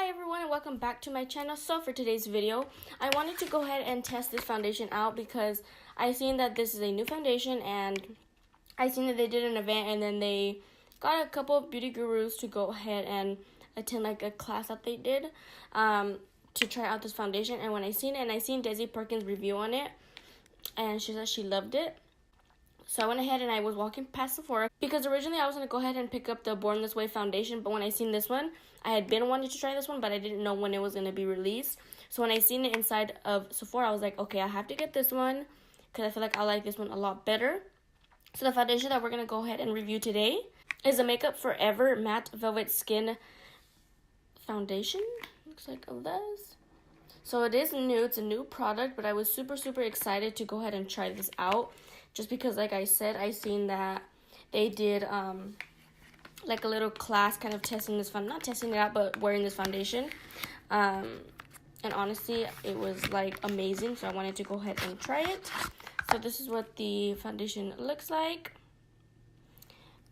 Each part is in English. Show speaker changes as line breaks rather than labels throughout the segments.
everyone and welcome back to my channel. So for today's video, I wanted to go ahead and test this foundation out because I seen that this is a new foundation and I seen that they did an event and then they got a couple of beauty gurus to go ahead and attend like a class that they did to try out this foundation. And when I seen it, and I seen Desi Perkins' review on it, and she said she loved it. So I went ahead and I was walking past Sephora because originally I was going to go ahead and pick up the Born This Way foundation, but when I seen this one, I had been wanting to try this one, but I didn't know when it was going to be released. So when I seen it inside of Sephora, I was like, okay, I have to get this one because I feel like I like this one a lot better. So the foundation that we're going to go ahead and review today is a Makeup Forever Matte Velvet Skin Foundation. Looks like this. So it is new. It's a new product, but I was super excited to go ahead and try this out. Just because, like I said, I seen that they did like a little class kind of testing this not testing it out, but wearing this foundation. And honestly, it was like amazing, so I wanted to go ahead and try it. So this is what the foundation looks like.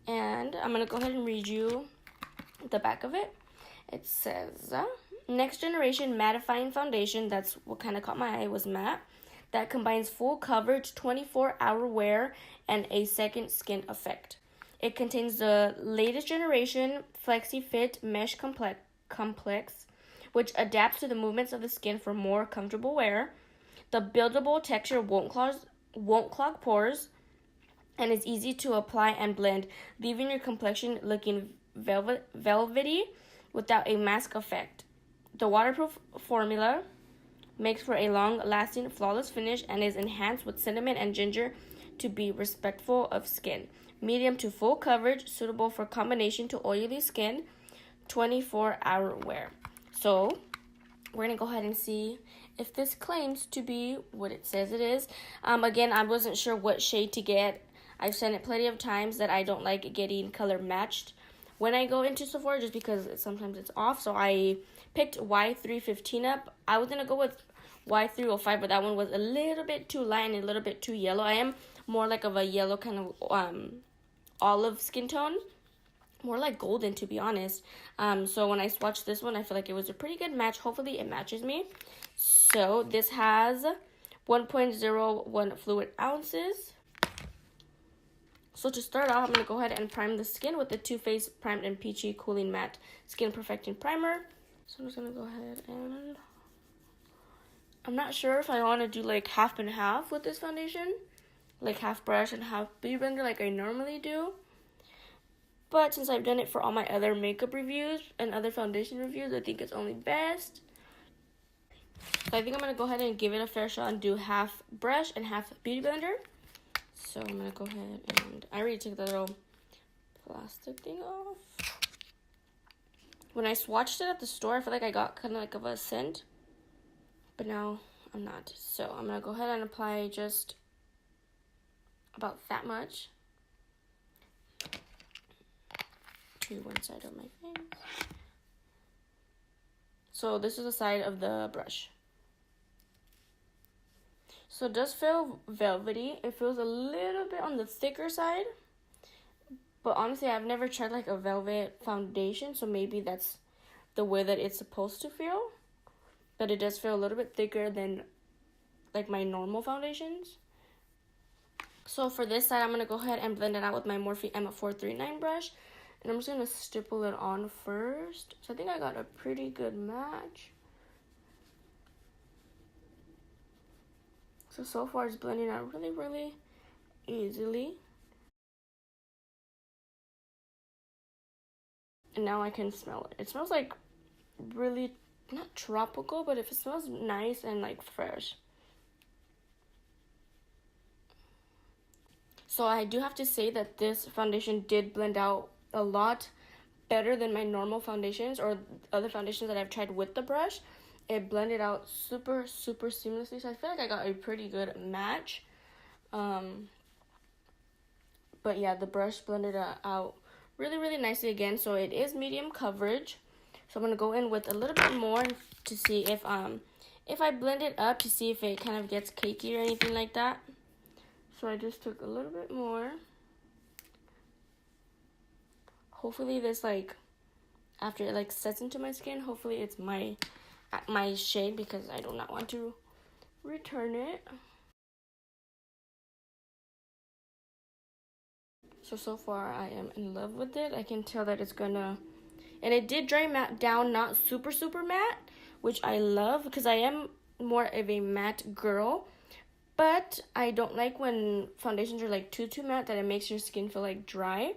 And I'm going to go ahead and read you the back of it. It says, Next Generation Mattifying Foundation. That's what kind of caught my eye, was matte. That combines full coverage, 24-hour wear, and a second skin effect. It contains the latest generation Flexi Fit Mesh Complex, which adapts to the movements of the skin for more comfortable wear. The buildable texture won't clog pores, and is easy to apply and blend, leaving your complexion looking velvety without a mask effect. The waterproof formula makes for a long-lasting, flawless finish and is enhanced with cinnamon and ginger to be respectful of skin. Medium to full coverage, suitable for combination to oily skin, 24-hour wear. So, we're going to go ahead and see if this claims to be what it says it is. Again, I wasn't sure what shade to get. I've said it plenty of times that I don't like getting color matched when I go into Sephora just because sometimes it's off. So I picked Y315 up. I was going to go with Y305, but that one was a little bit too light and a little bit too yellow. I am more like of a yellow kind of olive skin tone. More like golden, to be honest. So when I swatched this one, I feel like it was a pretty good match. Hopefully it matches me. So this has 1.01 fluid ounces. So to start off, I'm going to go ahead and prime the skin with the Too Faced Primed and Peachy Cooling Matte Skin Perfecting Primer. So I'm just going to go ahead and... I'm not sure if I want to do like half and half with this foundation. Like half brush and half beauty blender like I normally do. But since I've done it for all my other makeup reviews and other foundation reviews, I think it's only best. So I think I'm going to go ahead and give it a fair shot and do half brush and half beauty blender. So I'm going to go ahead and... I already took the little plastic thing off. When I swatched it at the store, I feel like I got kind of like of a scent. But now I'm not. So I'm going to go ahead and apply just about that much to one side of my face. So this is the side of the brush. So it does feel velvety. It feels a little bit on the thicker side. But honestly, I've never tried like a velvet foundation. So maybe that's the way that it's supposed to feel. But it does feel a little bit thicker than like my normal foundations. So for this side, I'm going to go ahead and blend it out with my Morphe M439 brush. And I'm just going to stipple it on first. So I think I got a pretty good match. So far it's blending out really easily. And now I can smell it. It smells like really, not tropical, but it smells nice and like fresh. So I do have to say that this foundation did blend out a lot better than my normal foundations or other foundations that I've tried with the brush. It blended out super seamlessly. So I feel like I got a pretty good match. But yeah, the brush blended out really nicely again. So it is medium coverage. So I'm going to go in with a little bit more to see if I blend it up to see if it kind of gets cakey or anything like that. So I just took a little bit more. Hopefully this like after it like sets into my skin. Hopefully it's my shade, because I do not want to return it. So far I am in love with it. I can tell that it's gonna, and it did dry matte down, not super matte, which I love because I am more of a matte girl. But I don't like when foundations are like too matte, that it makes your skin feel like dry.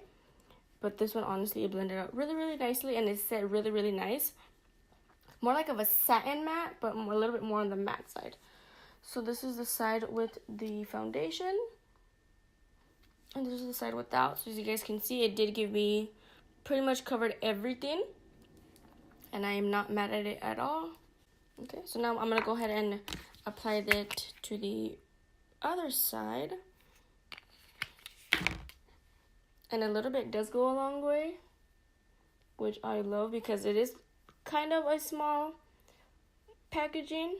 But this one, honestly, it blended out really nicely, and it set really nice. More like of a satin matte, but a little bit more on the matte side. So this is the side with the foundation, and this is the side without. So as you guys can see, it did give me pretty much covered everything, and I am not mad at it at all. Okay, so now I'm gonna go ahead and apply that to the other side, and a little bit does go a long way, which I love because it is kind of a small packaging,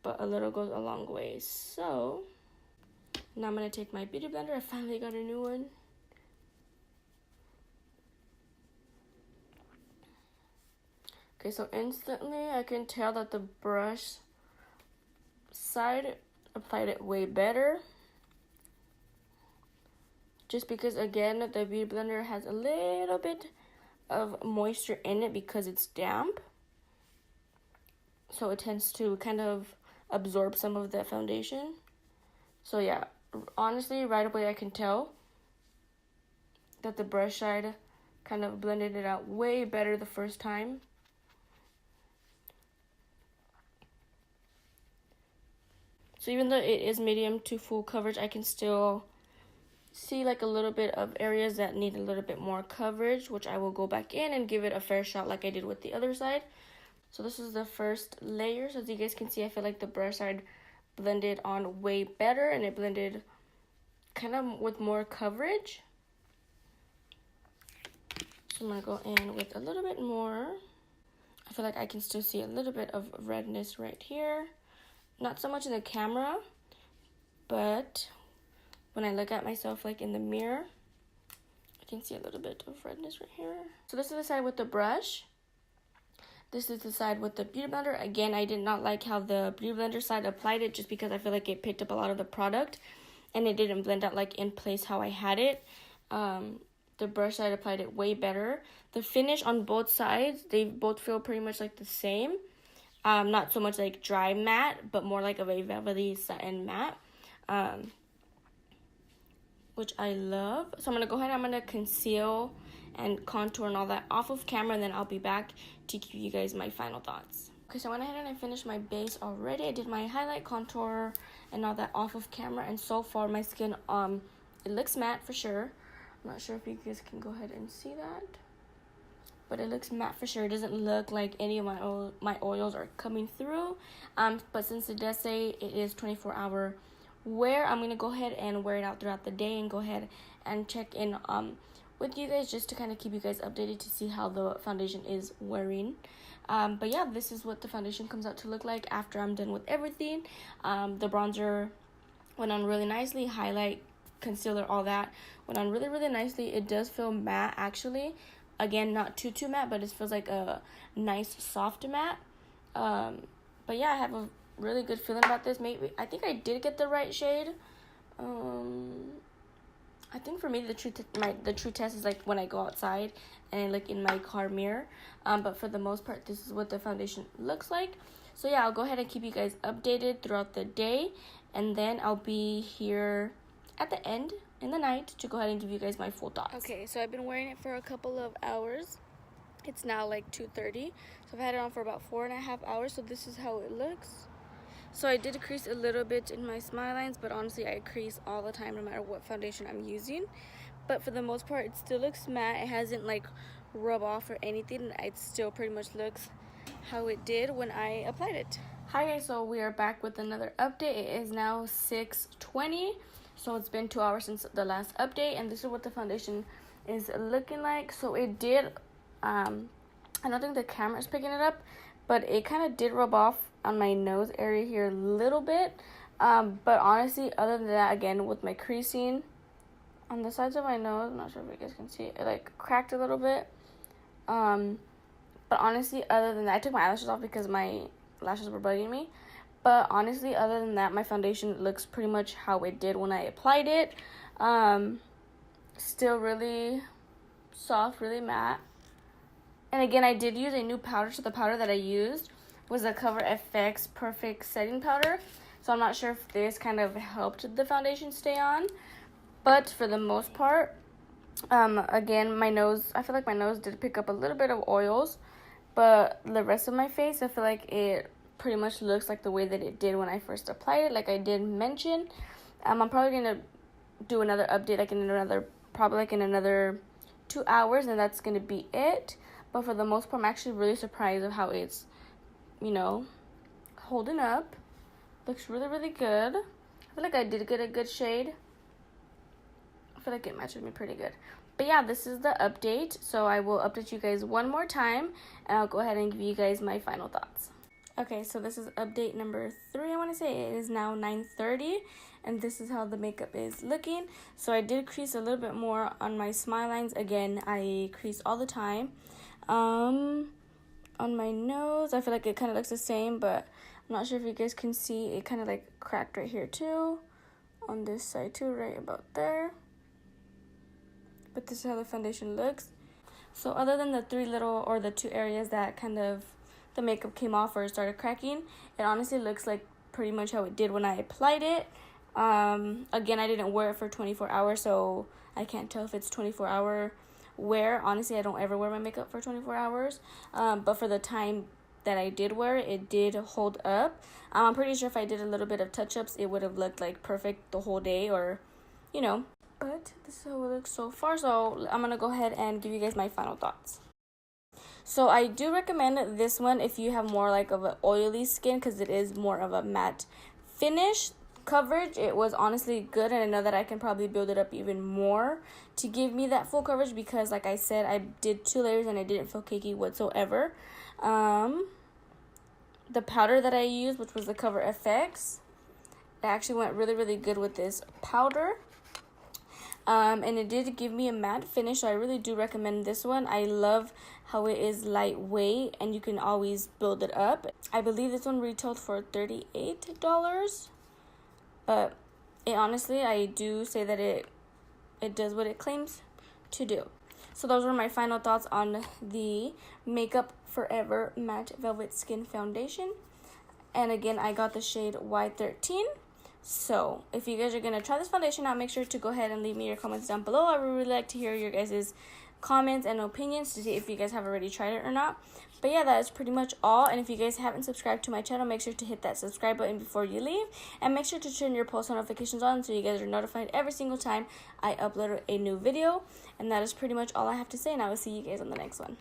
but a little goes a long way. So now I'm gonna take my beauty blender. I finally got a new one. Okay, so instantly I can tell that the brush side applied it way better, just because, again, the beauty blender has a little bit of moisture in it because it's damp, so it tends to kind of absorb some of that foundation. So yeah, honestly, right away I can tell that the brush side kind of blended it out way better the first time. So even though it is medium to full coverage, I can still see like a little bit of areas that need a little bit more coverage, which I will go back in and give it a fair shot like I did with the other side. So this is the first layer. So as you guys can see, I feel like the brush side blended on way better, and it blended kind of with more coverage. So I'm gonna go in with a little bit more. I feel like I can still see a little bit of redness right here. Not so much in the camera, but when I look at myself like in the mirror, I can see a little bit of redness right here. So this is the side with the brush. This is the side with the beauty blender. Again, I did not like how the beauty blender side applied it, just because I feel like it picked up a lot of the product and it didn't blend out like in place how I had it. The brush side applied it way better. The finish on both sides, they both feel pretty much like the same. Not so much like dry matte, but more like of a velvety satin matte, which I love. So I'm going to go ahead and I'm going to conceal and contour and all that off of camera, and then I'll be back to give you guys my final thoughts. Okay, so I went ahead and I finished my base already. I did my highlight, contour, and all that off of camera, and so far my skin, it looks matte for sure. I'm not sure if you guys can go ahead and see that, but it looks matte for sure. It doesn't look like any of my oils are coming through. But since it does say it is 24-hour wear, I'm going to go ahead and wear it out throughout the day and go ahead and check in with you guys, just to kind of keep you guys updated to see how the foundation is wearing. But yeah, this is what the foundation comes out to look like after I'm done with everything. The bronzer went on really nicely. Highlight, concealer, all that went on really nicely. It does feel matte actually. Again, not too matte, but it feels like a nice soft matte. But yeah, I have a really good feeling about this. Maybe I think I did get the right shade. I think for me the true test is like when I go outside and I look in my car mirror. But for the most part, this is what the foundation looks like. So yeah, I'll go ahead and keep you guys updated throughout the day, and then I'll be here at the end in the night to go ahead and give you guys my full thoughts. Okay, so I've been wearing it for a couple of hours. It's now like 2:30, so I've had it on for about 4.5 hours. So this is how it looks. So I did crease a little bit in my smile lines, but honestly I crease all the time no matter what foundation I'm using. But for the most part, it still looks matte. It hasn't like rub off or anything. It still pretty much looks how it did when I applied it. Hi guys, so we are back with another update. It is now 6:20. So it's been 2 hours since the last update, and this is what the foundation is looking like. So it did, I don't think the camera is picking it up, but it kind of did rub off on my nose area here a little bit. But honestly, other than that, again, with my creasing on the sides of my nose, I'm not sure if you guys can see it, it like cracked a little bit. But honestly, other than that, I took my eyelashes off because my lashes were bugging me. But honestly, other than that, my foundation looks pretty much how it did when I applied it. Still really soft, really matte. And again, I did use a new powder. So the powder that I used was the Cover FX Perfect Setting Powder. So I'm not sure if this kind of helped the foundation stay on. But for the most part, again, my nose, I feel like my nose did pick up a little bit of oils. But the rest of my face, I feel like it pretty much looks like the way that it did when I first applied it, like I did mention. I'm probably going to do another update, like in another 2 hours, and that's going to be it. But for the most part, I'm actually really surprised of how it's, holding up. Looks really, really good. I feel like I did get a good shade. I feel like it matches me pretty good. But yeah, this is the update. So I will update you guys one more time, and I'll go ahead and give you guys my final thoughts. Okay, so this is update number 3, I want to say. It is now 9:30, and this is how the makeup is looking. So I did crease a little bit more on my smile lines. Again, I crease all the time. On my nose, I feel like it kind of looks the same, but I'm not sure if you guys can see. It kind of like cracked right here too. On this side too, right about there. But this is how the foundation looks. So other than the 2 areas that kind of the makeup came off or started cracking, it honestly looks like pretty much how it did when I applied it. Again, I didn't wear it for 24 hours, so I can't tell if it's 24-hour wear. Honestly, I don't ever wear my makeup for 24 hours. But for the time that I did wear it, it did hold up. I'm pretty sure if I did a little bit of touch-ups, it would have looked like perfect the whole day, or, But this is how it looks so far. So I'm going to go ahead and give you guys my final thoughts. So I do recommend this one if you have more like of an oily skin, because it is more of a matte finish. Coverage, it was honestly good, and I know that I can probably build it up even more to give me that full coverage, because like I said, I did 2 layers and I didn't feel cakey whatsoever. The powder that I used, which was the Cover FX, it actually went really, really good with this powder. And it did give me a matte finish, so I really do recommend this one. I love how it is lightweight and you can always build it up. I believe this one retailed for $38, but it honestly, I do say that it does what it claims to do. So those were my final thoughts on the Makeup Forever Matte Velvet Skin Foundation. And again, I got the shade Y13. So if you guys are going to try this foundation out, make sure to go ahead and leave me your comments down below. I would really like to hear your guys' comments and opinions to see if you guys have already tried it or not. But yeah, that is pretty much all. And if you guys haven't subscribed to my channel, make sure to hit that subscribe button before you leave. And make sure to turn your post notifications on so you guys are notified every single time I upload a new video. And that is pretty much all I have to say. And I will see you guys on the next one.